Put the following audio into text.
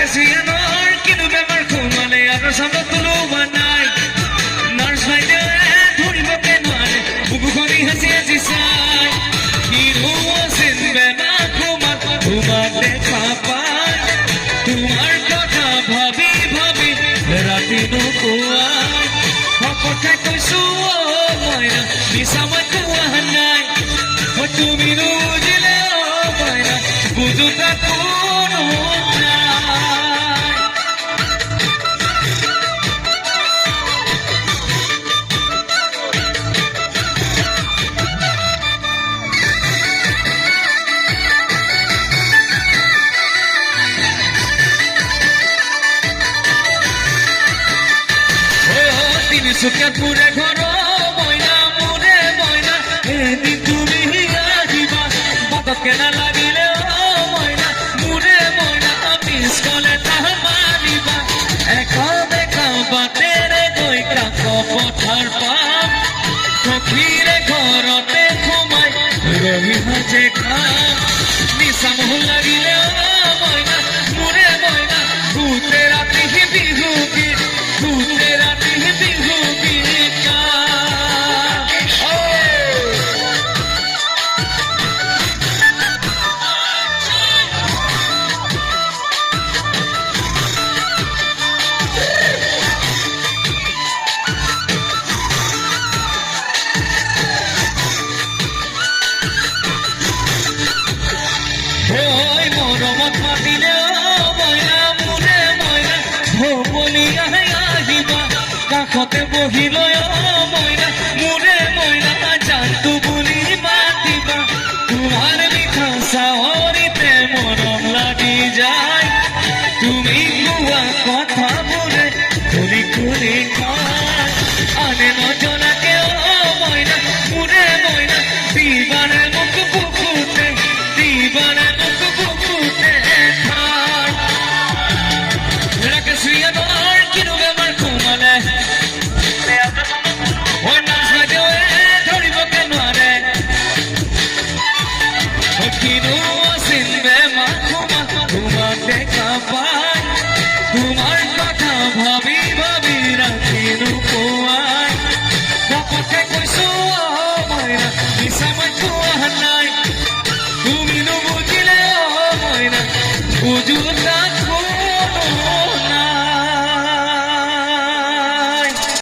Sianar, kinu bemar kumale, agar sama tulu banai. Nars mai de thori boke nare, bubu kori hasi hasi sai. Kinu asin bema kumar, tumar dekha pai. Tumar kotha bhabi bhabi, rati no kuai. Hokothai koisu moina, misamai tuahanai. Tumi no bujile moina, bujuta kono nai. Suket mure ghoro moina mure moina edi tumi ajiba batake na lagile moina mure moina miss kole ta mariba eka beka batere goi ka kothar pa kokhire ghorote khomai rohi haje kha nisam lagile moina mure moina bhute rati bihu ki bhute rati bihu কাষতে বহিলৈ মইনা মুৰে মইনা জানতু বুলি মাতিবা তোমাৰ মিঠা চাহৰিতে মৰম লাগি যায় তুমি কোৱা কথাবোৰে খুলি খুলি কয় আনে নজনাকে মইনা মুৰে মইনা দিবানে মোক বুকুতে দিবানে মোক বুকুতে ৰাকে শ্ৰীয়ানৰ কিনো বেমাৰ কোমালে তোমার কথা ভাবি ভাবি রাখিনো কোয়াই কপথে কৈছো মইনা মিছামই কোৱা নাই তুমি নুবুজিলে মইনা বুজো তাক